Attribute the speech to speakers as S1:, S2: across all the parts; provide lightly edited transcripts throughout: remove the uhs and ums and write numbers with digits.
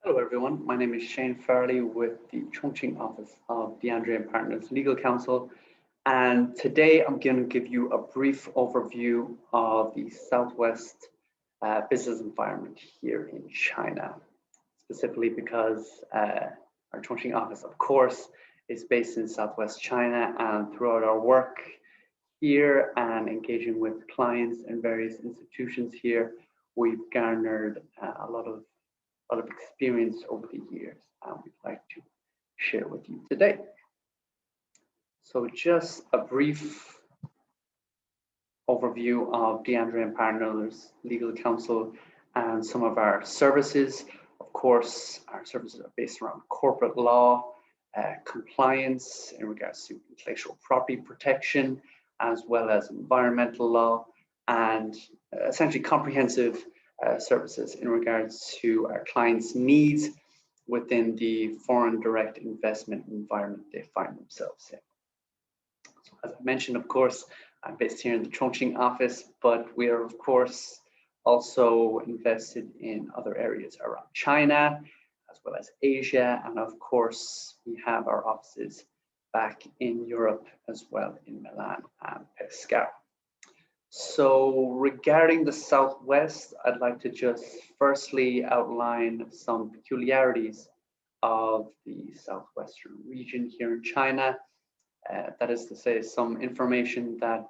S1: Hello everyone, my name is Shane Farrelly with the Chongqing office of DeAndre and Partners Legal Counsel, and today I'm going to give you a brief overview of the Southwest business environment here in China, specifically because our Chongqing office, of course, is based in Southwest China, and throughout our work here and engaging with clients and various institutions here, we've garnered a lot of experience over the years, and we'd like to share with you today. So just a brief overview of DeAndre and Partners Legal Counsel and some of our services. Of course, our services are based around corporate law, compliance in regards to intellectual property protection, as well as environmental law, and essentially comprehensive services in regards to our clients' needs within the foreign direct investment environment they find themselves in. So as I mentioned, of course, I'm based here in the Chongqing office, but we are, of course, also invested in other areas around China, as well as Asia, and of course, we have our offices back in Europe as well, in Milan and Pescara. So regarding the Southwest, I'd like to just firstly outline some peculiarities of the Southwestern region here in China. That is to say, some information that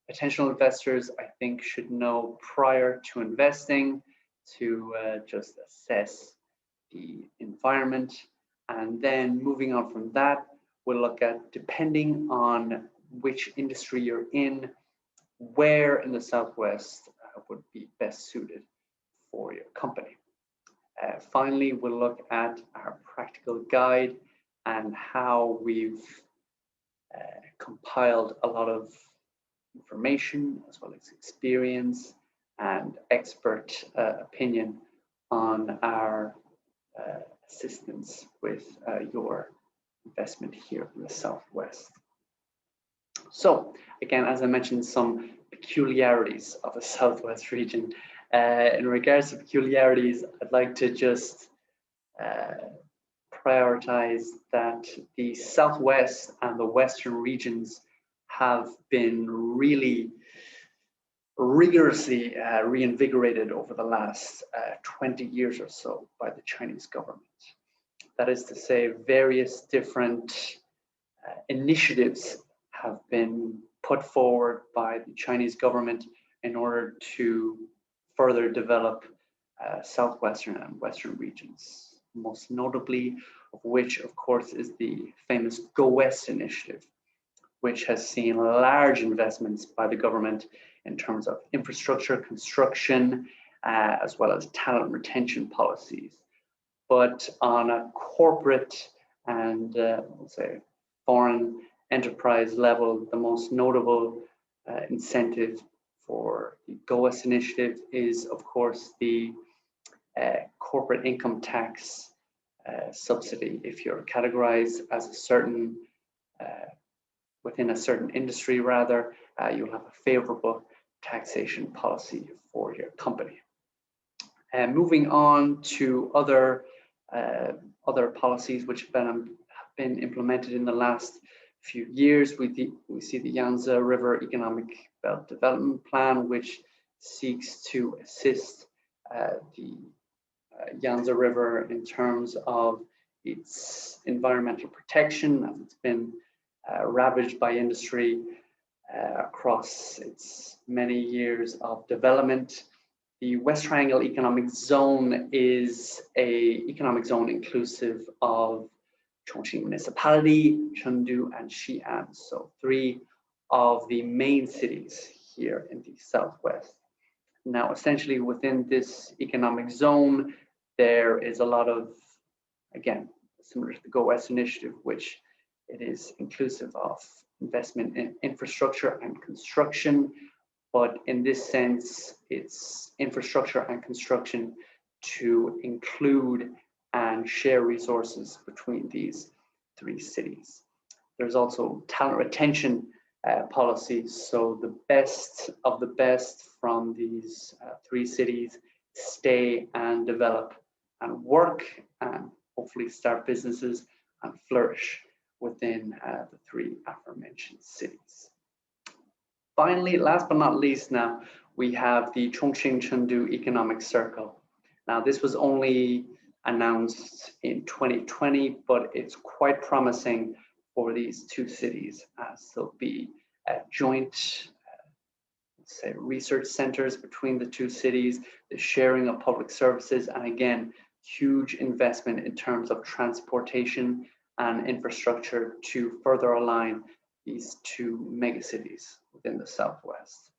S1: potential investors, I think, should know prior to investing to just assess the environment. And then moving on from that, we'll look at, depending on which industry you're in, where in the Southwest would be best suited for your company. Finally, we'll look at our practical guide and how we've compiled a lot of information as well as experience and expert opinion on our assistance with your investment here in the Southwest. So again, as I mentioned, some peculiarities of the Southwest region. In regards to peculiarities, I'd like to just prioritize that the Southwest and the Western regions have been really rigorously reinvigorated over the last 20 years or so by the Chinese government. That is to say, various different initiatives have been put forward by the Chinese government in order to further develop Southwestern and Western regions, most notably of which, of course, is the famous Go West initiative, which has seen large investments by the government in terms of infrastructure, construction, as well as talent retention policies. But on a corporate and, let's say, foreign enterprise level, the most notable incentive for the Go West initiative is, of course, the corporate income tax subsidy. If you're categorized as a certain, within a certain industry rather, you'll have a favorable taxation policy for your company. Moving on to other policies which have been implemented in the last few years, we see the Yangtze River Economic Belt Development Plan, which seeks to assist the Yangtze River in terms of its environmental protection, as it's been ravaged by industry across its many years of development. The West Triangle Economic Zone is an economic zone inclusive of Chongqing Municipality, Chengdu, and Xi'an, so three of the main cities here in the Southwest. Now, essentially within this economic zone, there is a lot of, again, similar to the Go West initiative, which it is inclusive of investment in infrastructure and construction, but in this sense, it's infrastructure and construction to include and share resources between these three cities. There's also talent retention policies. So the best of the best from these three cities stay and develop and work and hopefully start businesses and flourish within the three aforementioned cities. Finally, last but not least, now we have the Chongqing Chengdu Economic Circle. Now, this was only announced in 2020, but it's quite promising for these two cities, as there'll be joint say research centers between the two cities, the sharing of public services, and again, huge investment in terms of transportation and infrastructure to further align these two megacities within the Southwest.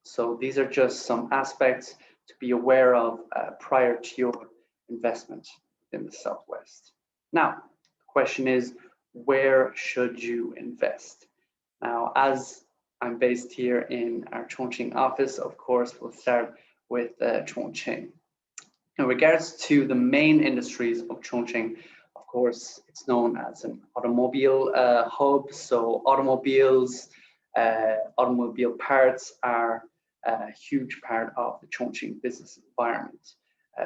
S1: So these are just some aspects to be aware of prior to your investment in the Southwest. Now, the question is, where should you invest? Now, as I'm based here in our Chongqing office, of course, we'll start with Chongqing. In regards to the main industries of Chongqing, of course, it's known as an automobile hub. So automobiles, automobile parts are a huge part of the Chongqing business environment.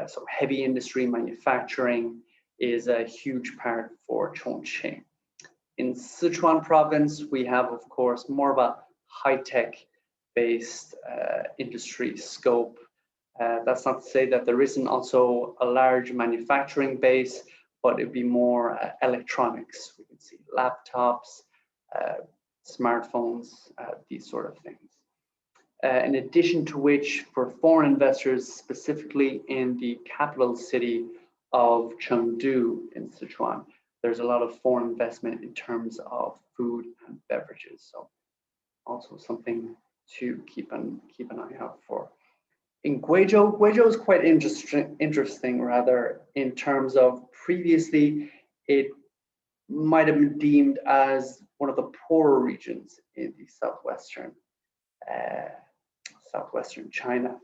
S1: So heavy industry manufacturing is a huge part for Chongqing. In Sichuan province, we have, of course, more of a high-tech based industry scope. That's not to say that there isn't also a large manufacturing base, but it'd be more electronics. We can see laptops, smartphones, these sort of things. In addition to which, for foreign investors, specifically in the capital city of Chengdu in Sichuan, there's a lot of foreign investment in terms of food and beverages. So also something to keep an eye out for. In Guizhou, Guizhou is quite interesting rather, in terms of previously it might have been deemed as one of the poorer regions in the southwestern China.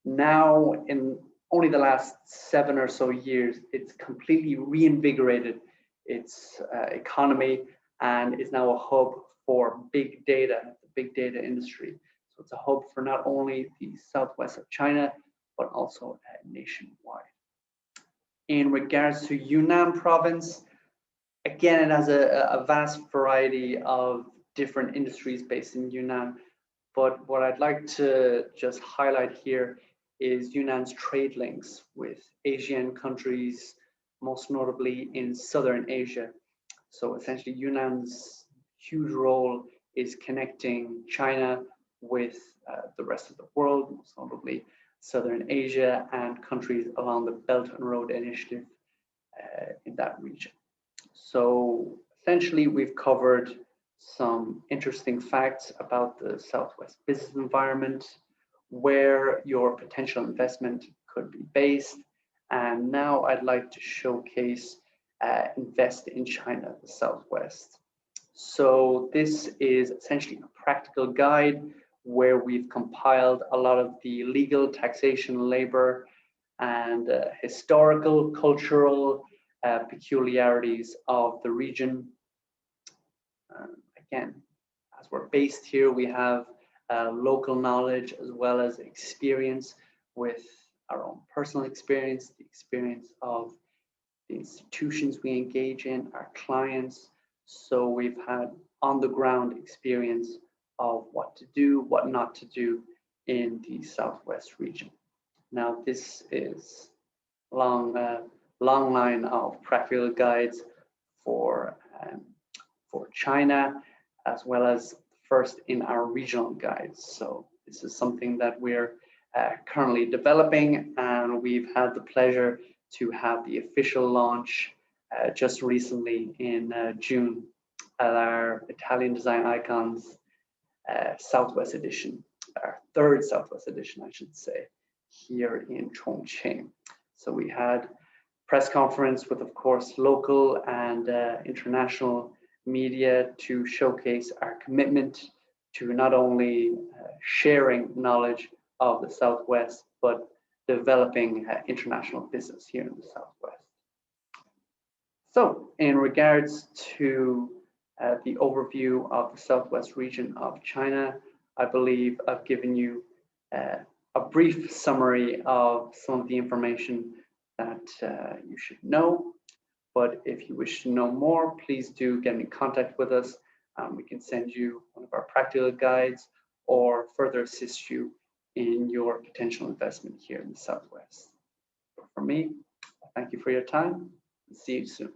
S1: Now, in only the last 7 or so years, it's completely reinvigorated its economy and is now a hub for big data, the big data industry. So it's a hub for not only the southwest of China, but also nationwide. In regards to Yunnan province, again, it has a vast variety of different industries based in Yunnan. But what I'd like to just highlight here is Yunnan's trade links with Asian countries, most notably in Southern Asia. So essentially Yunnan's huge role is connecting China with the rest of the world, most notably Southern Asia and countries along the Belt and Road Initiative in that region. So essentially we've covered some interesting facts about the Southwest business environment, where your potential investment could be based. And now I'd like to showcase Invest in China, the Southwest. So this is essentially a practical guide where we've compiled a lot of the legal, taxation, labor, and historical, cultural peculiarities of the region. Again, as we're based here, we have local knowledge as well as experience with our own personal experience, the experience of the institutions we engage in, our clients. So we've had on the ground experience of what to do, what not to do in the Southwest region. Now, this is a long line of practical guides for China, as well as first in our regional guides. So this is something that we're currently developing, and we've had the pleasure to have the official launch just recently in June at our Italian Design Icons Southwest Edition, our third Southwest Edition, I should say, here in Chongqing. So we had press conference with, of course, local and international media to showcase our commitment to not only sharing knowledge of the Southwest, but developing international business here in the Southwest. So in regards to the overview of the Southwest region of China, I believe I've given you a brief summary of some of the information that you should know. But if you wish to know more, please do get in contact with us. We can send you one of our practical guides or further assist you in your potential investment here in the Southwest. But for me, thank you for your time and see you soon.